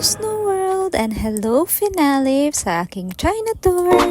Snow World and hello finale sa aking China tour!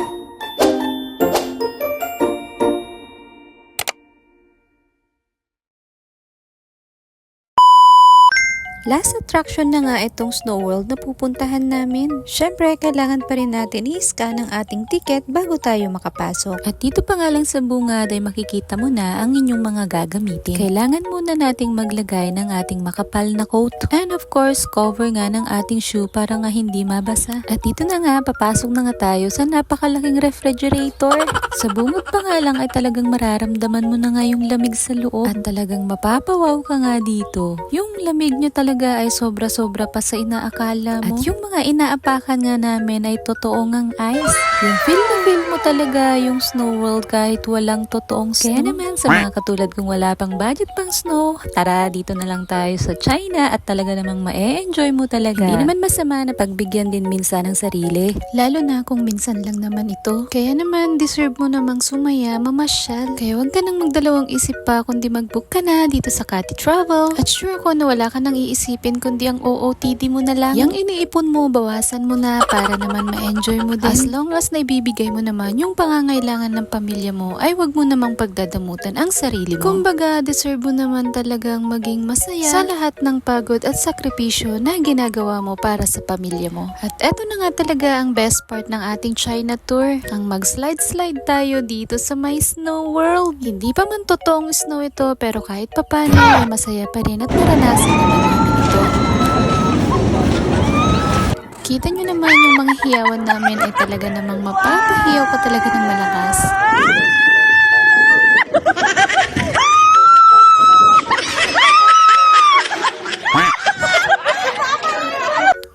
Last attraction na nga itong Snow World na pupuntahan namin. Syempre, kailangan pa rin natin i-scan ang ating ticket bago tayo makapasok. At dito pa nga lang sa bungad ay makikita mo na ang inyong mga gagamitin. Kailangan muna nating maglagay ng ating makapal na coat. And of course, cover nga ng ating shoe para nga hindi mabasa. At dito na nga, papasok na nga tayo sa napakalaking refrigerator. Sa bungad pa nga lang ay talagang mararamdaman mo na nga yung lamig sa loob. At talagang mapapawaw ka nga dito. Yung lamig nyo talaga ay sobra-sobra pa sa inaakala mo. At yung mga inaapakan nga namin ay totoo ngang ice. Yung feel na feel mo talaga yung Snow World kahit walang totoong snow. Kaya naman sa mga katulad kung wala pang budget pang snow, tara dito na lang tayo sa China at talaga namang ma-enjoy mo talaga. Hindi naman masama na pagbigyan din minsan ng sarili. Lalo na kung minsan lang naman ito. Kaya naman deserve mo namang sumaya, mamasyal. Kaya wag ka nang magdalawang isip pa kundi mag-book ka na dito sa Cathy Travel. At sure ko na wala ka nang iisipin kundi ang OOTD mo na lang. Yang iniipon mo, bawasan mo na para naman ma-enjoy mo din. As long as naibibigay mo naman yung pangangailangan ng pamilya mo, ay wag mo namang pagdadamutan ang sarili mo. Kumbaga, deserve mo naman talagang maging masaya sa lahat ng pagod at sakripisyo na ginagawa mo para sa pamilya mo. At eto na nga talaga ang best part ng ating China tour. Ang mag-slide-slide tayo dito sa may Snow World. Hindi pa man totoong snow ito, pero kahit papano ay masaya pa rin at naranasan naman namin ito. Kita nyo naman yung mga hiyawan namin ay talaga namang mapapahiyaw ka talaga ng malakas.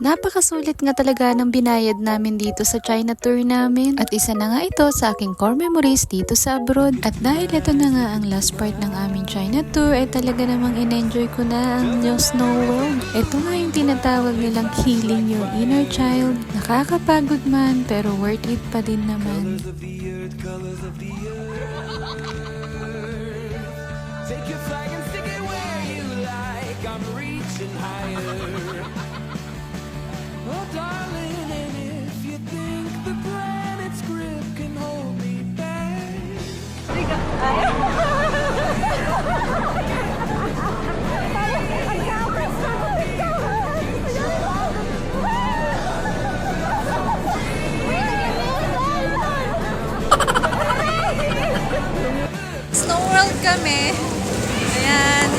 Napakasulit nga talaga ng binayad namin dito sa China tour namin. At isa na nga ito sa aking core memories dito sa abroad. At dahil ito na nga ang last part ng aming China tour, ay talaga namang in-enjoy ko na ang New Snow World. Ito nga yung tinatawag nilang healing your inner child. Nakakapagod man, pero worth it pa din naman. Take your flag and stick it where you like. I'm reaching higher. Oh, darling, and if you think the planet's grip can hold me back. Snow World kami. Ayan.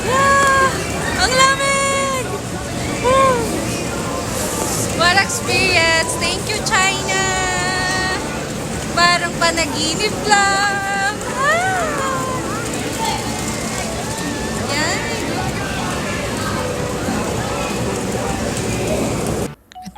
Ah, ang lamig! Woo! What experience! Thank you, China! Parang panaginip lang. Ah! Ayan.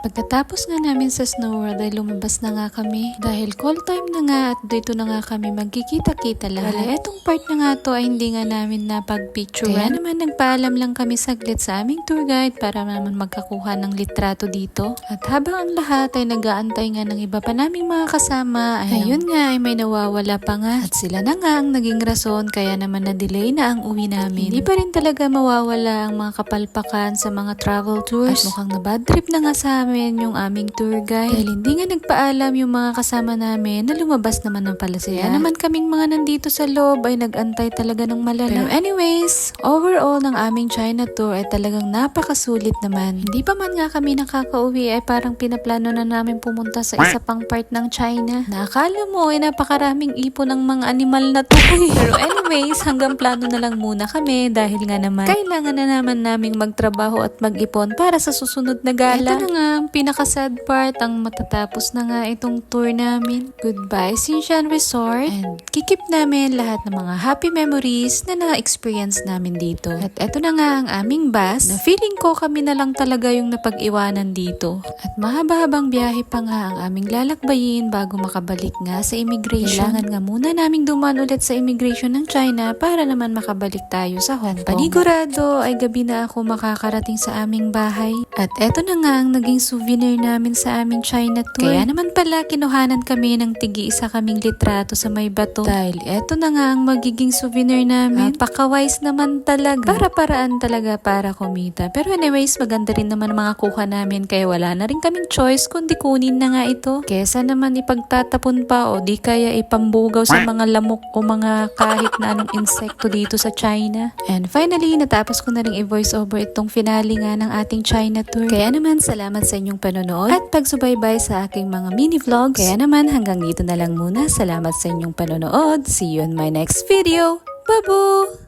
Pagkatapos nga namin sa Snow World ay lumabas na nga kami dahil call time na nga at dito na nga kami magkikita-kita lahat. Wala, etong part na nga to ay hindi nga namin napag-picture. Kaya naman nagpaalam lang kami saglit sa aming tour guide para naman magkakuha ng litrato dito. At habang ang lahat ay nag-aantay nga ng iba pa naming mga kasama, ay ayun nga ay may nawawala pa nga. At sila na nga ang naging rason kaya naman na-delay na ang uwi namin. Hindi pa rin talaga mawawala ang mga kapalpakan sa mga travel tours. At mukhang na-bad trip na nga sa amin yung aming tour guide. Dahil hindi nga nagpaalam yung mga kasama namin na lumabas naman ng pala sila. Kaya naman kaming mga nandito sa loob ay nagantay talaga ng malala. Pero anyways, overall ng aming China tour ay talagang napakasulit naman. Hindi pa man nga kami nakakauwi ay parang pinaplano na namin pumunta sa isa pang part ng China. Nakakala mo ay napakaraming ipon ng mga animal na to. Pero anyways, hanggang plano na lang muna kami dahil nga naman kailangan na naman naming magtrabaho at mag-ipon para sa susunod na gala. Ito na nga ang pinaka-sad part, ang matatapos na nga itong tour namin. Goodbye Xinshan Resort, and kikip namin lahat ng mga happy memories na na-experience namin dito. At eto na nga ang aming bus na feeling ko kami na lang talaga yung napag-iwanan dito. At mahaba-habang biyahe pa nga ang aming lalakbayin bago makabalik nga sa immigration. Kailangan nga muna naming dumaan ulit sa immigration ng China para naman makabalik tayo sa Hong Kong. Panigurado ay gabi na ako makakarating sa aming bahay. At eto na nga ang naging souvenir namin sa aming China tour. Kaya naman pala kinuhanan kami ng tigi-isa kaming litrato sa may bato. Dahil eto na nga ang magiging souvenir namin. Napaka-wise naman talaga. Para-paraan talaga para kumita. Pero anyways, maganda rin naman ang mga kuha namin kaya wala na rin kaming choice kundi kunin na nga ito. Kesa naman ipagtatapon pa o di kaya ipambugaw sa mga lamok o mga kahit na anong insekto dito sa China. And finally, natapos ko na rin i-voice over itong finale nga ng ating China tour. Kaya naman, salamat sa inyong panonood at pagsubaybay sa aking mga mini vlogs. Kaya naman, hanggang dito na lang muna. Salamat sa inyong panonood. See you in my next video. Babu!